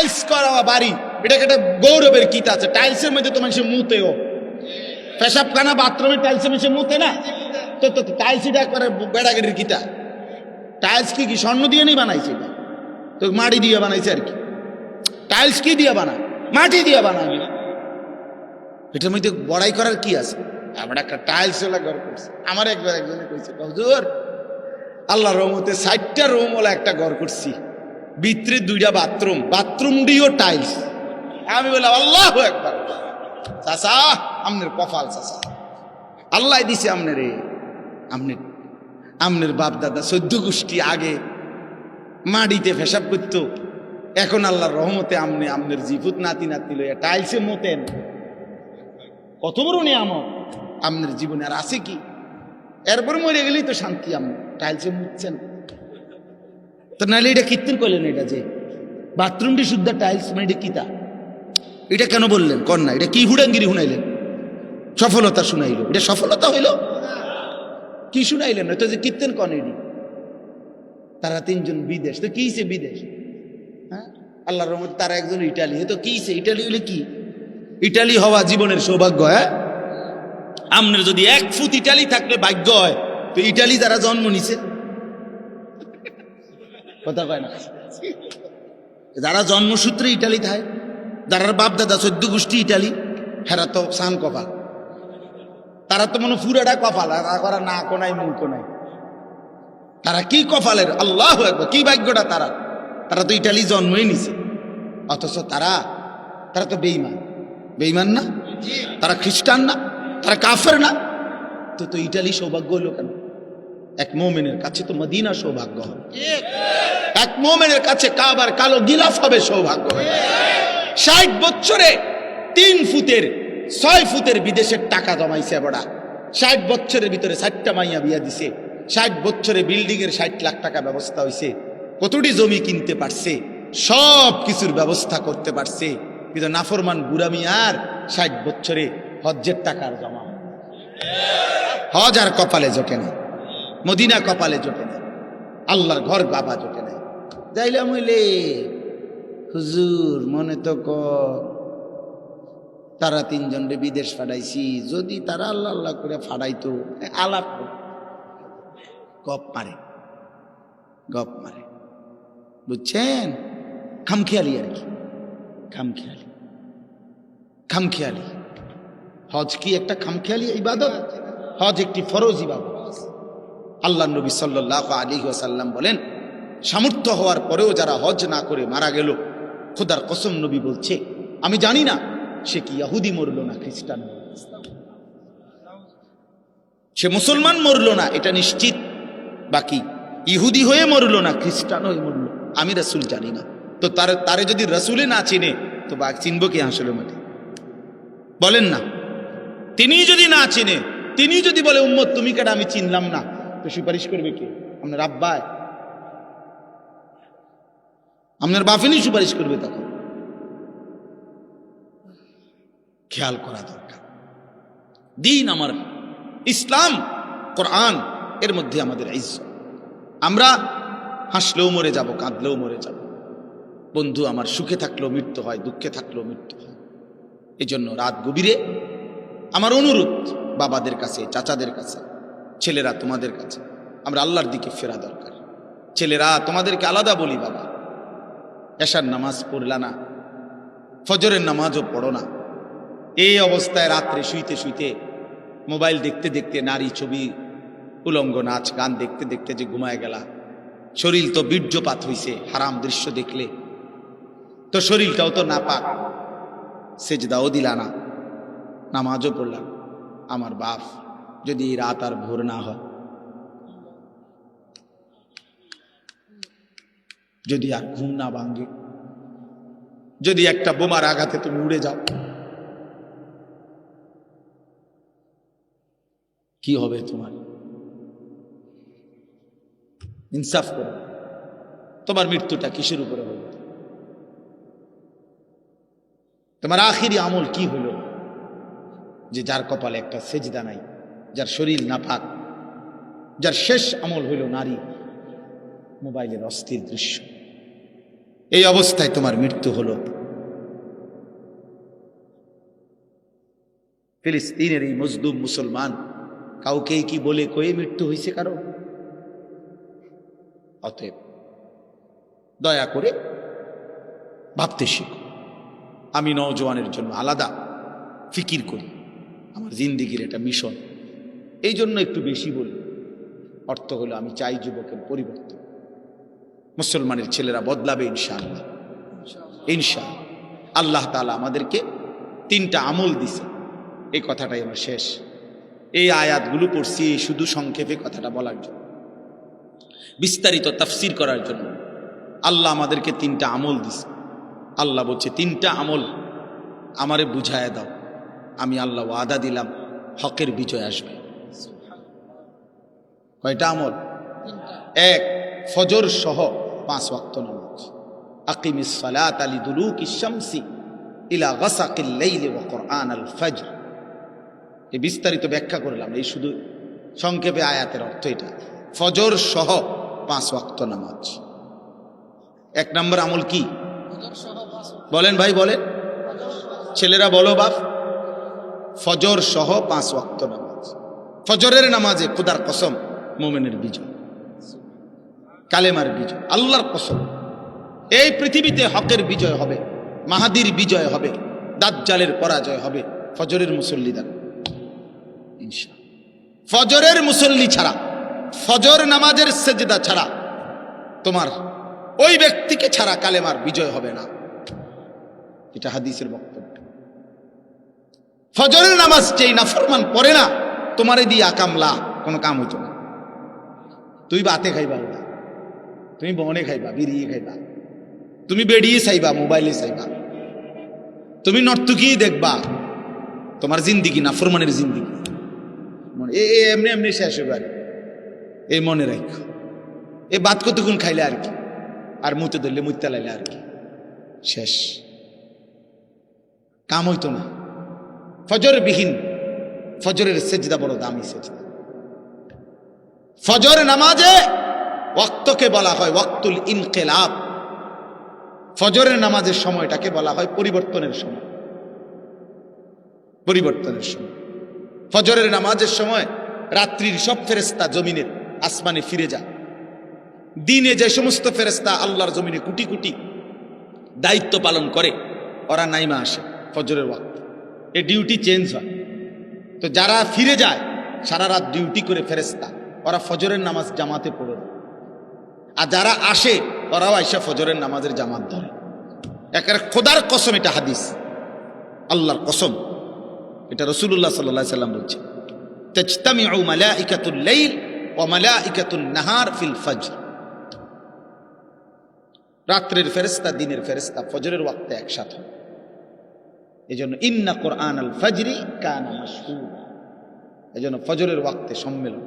Tiles করা বাড়ি, এটাকে একটা গৌরবের কিতা আছে। টাইলসের মধ্যে তো মানুষের মুতেও, পেশাবখানা বাথরুমে টাইলসের মানুষের মুতে না, তো তো টাইলস এটা করে বেড়াগেরির কিতা। টাইলস কি স্বর্ণ দিয়ে নেই বানাইছে, এটা তো মাটি দিয়ে বানাইছে আর কি। টাইলস কি দিয়ে বানায়? মাটি দিয়ে বানায়। এটার মধ্যে বড়াই করার কি আছে? আমরা একটা টাইলস ওলা ঘর করছি। আমার একজনে কইছে, হুজুর আল্লাহ রহমতে 60টা রুম ওলা একটা ঘর করছি, ভিতরে 2টা বাথরুম, বাথরুম দিয়েও টাইলস। আমি বললাম আল্লাহু আকবার। চাচা আমনের কপাল চাচা, আল্লাহ দিছে আমনে রে। আমনের বাপ দাদা 14 গোষ্ঠী আগে মাটিতে পেশাব করতো, এখন আল্লাহর রহমতে আমনের জিভুত নাতি নাতি লইয়া টাইলসে মতেন। কত বড় নিয়ামত আমনের জীবনে, আর আছে কি? এরপরে মরে গেলেই তো শান্তি। আপনি টাইলসে মুছছেন তো, নাহলে এটা কীর্তন করলেন? এটা যে বাথরুমটি শুদ্ধ টাইলস, মানে এটা কিতা? এটা কেন বললেন কর না? এটা কি হুড়াঙ্গিরি শুনাইলেন? সফলতা শুনাইল, এটা সফলতা হইল? কি শুনাইলেন? তো যে কীর্তন কন এটি। তারা 3 জন বিদেশ, তো কিছে বিদেশ? হ্যাঁ, আল্লাহর রহমতে তারা একজন ইটালি, তো কিছে? ইটালি হইলে কি? ইটালি হওয়া জীবনের সৌভাগ্য। হ্যাঁ, আমনের যদি 1 ফুট ইটালি থাকলে ভাগ্য হয়, তো ইটালি যারা জন্ম নিছে, কথা কয় না, যারা জন্মসূত্রে ইটালি থাকে, যারা বাপ দাদা 14 গোষ্ঠী ইটালি, হেরা তো সান কপাল। তারা তো মনে পুরাটা কপাল, আর না কোনাই মুখ কোনাই। তারা কি কপালের, আল্লাহু আকবার, কি ভাগ্যটা তারা। তারা তো ইটালি জন্মই নিছে, অথচ তারা তো বেঈমান। বেঈমান না? তারা খ্রিস্টান না? তারা কাফের না? তো ইটালি সৌভাগ্য হলো কেন? এক মুমিনের কাছে তো মদিনা সৌভাগ্য হবে, এক মুমিনের কাছে কাবার কালো গিলাফ হবে সৌভাগ্য। 60 বছরে 3 ফুটের 6 ফুটের বিদেশের টাকা জমাইছে বড়া। 60 বছরের ভিতরে 60টা মাইয়া বিয়া দিছে। 60 বছরে বিল্ডিং এর 60 লাখ টাকা ব্যবস্থা হয়েছে। কতটি জমি কিনতে পারছে, সব কিছুর ব্যবস্থা করতে পারছে। কিন্তু নাফরমান বুড়া মিয়ার 60 বছরে হজ্জের টাকার জমা। হজ আর কপালে জোটে না, মদিনা কপালে জোটে না, আল্লাহর ঘর বাবা জোটে না। যাইলাম হইলে হুজুর মনে তো তারা 3 জনরে বিদেশ ফাটাইছি, যদি তারা আল্লাহ আল্লাহ করে ফাটাইতো, আলাপ গপ মারে, বুঝছেন? খামখেয়ালি আর কি, খামখেয়ালি। হজ কি একটা খামখেয়ালি ইবাদত? হজ একটি ফরজ ইবাদত। আল্লাহ নবী সাল্লাল্লাহু আলাইহি ওয়াসাল্লাম বলেন, সামর্থ্য হওয়ার পরেও যারা হজ না করে মারা গেল, খোদার কসম নবী বলছে, আমি জানি না সে কি ইহুদি মরলো না খ্রিস্টান মরলো, সে মুসলমান মরলো না এটা নিশ্চিত, বাকি ইহুদি হয়ে মরলো না খ্রিস্টান হয়ে মরলো, আমি রাসূল জানি না। তো তারে যদি রাসূলে না চিনে, তো বা চিনবো কি আসলে মাঠে? বলেন না। তিনি যদি না চিনে, তিনি যদি বলে উম্মত তুমি কেডা, আমি চিনলাম না, তো সুপারিশ করবে কে? আপনার আব্বায়, আপনার বাফেনই সুপারিশ করবে। তখন খেয়াল করা দরকার। দিন আমার ইসলাম, কোরআন, এর মধ্যে আমাদের ইজ্জত। আমরা হাসলেও মরে যাব, কাঁদলেও মরে যাব। বন্ধু আমার সুখে থাকলেও মৃত্যু হয়, দুঃখে থাকলেও মৃত্যু হয়। এই জন্য রাত গভীরে আমার অনুরোধ বাবাদের কাছে, চাচাদের কাছে, ছেলেরা তোমাদের কাছে, আমরা আল্লাহর দিকে ফেরা দরকার। ছেলেরা তোমাদেরকে আলাদা বলি, বাবা এশার নামাজ পড়লা না, ফজরের নামাজও পড়ো না, এই অবস্থায় রাত্রে শুইতে শুইতে মোবাইল দেখতে দেখতে নারী ছবি, উলঙ্গ নাচ গান দেখতে দেখতে যে ঘুমায় গেলা, শরীর তো বীর্যপাত হইছে হারাম দৃশ্য দেখলে, তো শরীরটাও তো নাপাক, সেজদাও দিলা না, নামাজও পড়লাম। আমার বাপ, যদি রাত আর ভোর না হয়, যদি আর ঘুম না ভাঙ্গে, যদি একটা বোমার আঘাতে তুমি উড়ে যাও, কি হবে তোমার? ইনসাফ করো, তোমার মৃত্যুটা কিসের উপরে হলো? তোমার আখিরি আমল কি হলো? যে যার কপালে একটা সেজদা নাই, যার শরীর নাপাক, যার শেষ আমল হইল নারী, মোবাইলের অস্থির দৃশ্য, এই অবস্থায় তোমার মৃত্যু হলো। ফিলিস্তিনের এই মজলুম মুসলমান কাউকে কি বলে কয়ে মৃত্যু হয়েছে কারো? অতএব দয়া করে ভাবতে শিখো। আমি নওজোয়ানের জন্য আলাদা ফিকির করি, আমার জিন্দিগির এটা মিশন। এই জন্য একটু বেশি বলি। অর্থ হলো আমি চাই যুবকের পরিবর্তন, মুসলমানের ছেলেরা বদলাবে ইনশাআল্লাহ। ইনশাআল্লাহ আল্লাহ তাআলা আমাদেরকে 3টা আমল দিছে। এই কথাটাই আমার শেষ। এই আয়াতগুলো পড়ছি শুধু সংক্ষেপে কথাটা বলার জন্য, বিস্তারিত তাফসীর করার জন্য। আল্লাহ আমাদেরকে 3টা আমল দিছে। আল্লাহ বলছে 3টা আমল আমারে বুঝায় দাও, আমি আল্লাহ ওয়াদা দিলাম হকের বিজয় আসবে। কয়টা আমল? 1, ফজর সহ 5 ওয়াক্ত নামাজ। আকিমিস সালাতা লিদুলুকিশ শামসি ইলা গাসাকিল লাইলি ওয়া কুরআনাল ফজর। এই বিস্তারিত ব্যাখ্যা করলাম, এই শুধু সংক্ষেপে আয়াতের অর্থ এটা। ফজর সহ 5 ওয়াক্ত নামাজ। 1 নম্বর আমল কি বলেন ভাই, বলেন ছেলেরা, বলো বাপ। ফজর সহ 5 ওয়াক্ত নামাজ। ফজরের নামাজে খোদার কসম মুমিনের বিজয়, কালেমার বিজয়, আল্লাহর কসম। এই পৃথিবীতে হকের বিজয় হবে, মাহাদির বিজয় হবে, দাজ্জালের পরাজয় হবে ফজরের মুসল্লি দ্বারা ইনশাআল্লাহ। ফজরের মুসল্লি ছাড়া, ফজর নামাজের সেজদা ছাড়া, তোমার ওই ব্যক্তিকে ছাড়া কালেমার বিজয় হবে না। এটা হাদিসের বক্তব্য। ফজরের নামাজ যেই নাফরমান পড়ে না, তোমারে দিয়ে আকামলা কোনো কাম হইতো না। তুই বাতে খাইবা, ওটা তুমি বনে খাইবা, বিড়িয়ে খাইবা, তুমি বেড়িয়ে চাইবা, মোবাইলে চাইবা, তুমি নর্তকী দেখবা। তোমার জিন্দিগি নাফরমানের জিন্দিগি এমনি এমনি শেষ হবে। আর এই মনে রাখো, এই বাদ কতক্ষণ খাইলে আর কি, আর মুতে ধরলে মুতে লাইলে আর কি, শেষ, কাম হইতো না। ফজর বিহীন, ফজরের সেজদা বড় দামি সেজদা। ফজর নামাজে ওয়াক্তকে বলা হয় ওয়াক্তুল ইনকিলাব। ফজরের নামাজের সময়টাকে বলা হয় পরিবর্তনের সময়। পরিবর্তনের সময় ফজরের নামাজের সময় রাত্রির সব ফেরেশতা জমিনের আসমানে ফিরে যায়। দিনে যে সমস্ত ফেরেশতা আল্লাহর জমিনে কোটি কোটি দায়িত্ব পালন করে, ওরা নাইমা আসে ফজরের ওয়াক্ত। এই ডিউটি চেঞ্জ হয়। তো যারা ফিরে যায় সারা রাত ডিউটি করে ফেরেশতা, ওরা ফজরের নামাজ জামাতে পড়ে। আর যারা আসে ওরাও আইসা ফজরের নামাজের জামাত ধরে। একেবারে খোদার কসম, এটা হাদিস, আল্লাহর কসম, এটা রাসূলুল্লাহ সাল্লাল্লাহু আলাইহি সাল্লাম বলছে, তাজতামিউ মালাইকাতুল লাইল ওয়া মালাইকাতুন নাহার ফিল ফজর। রাত্রের ফেরেশতা দিনের ফেরেশতা ফজরের ওয়াক্তে একসাথে হয়। এজন্য ইন্না কুরআনাল ফজরি কানা মাশহুদা, এজন্য ফজরের ওয়াক্তে সম্মেলন।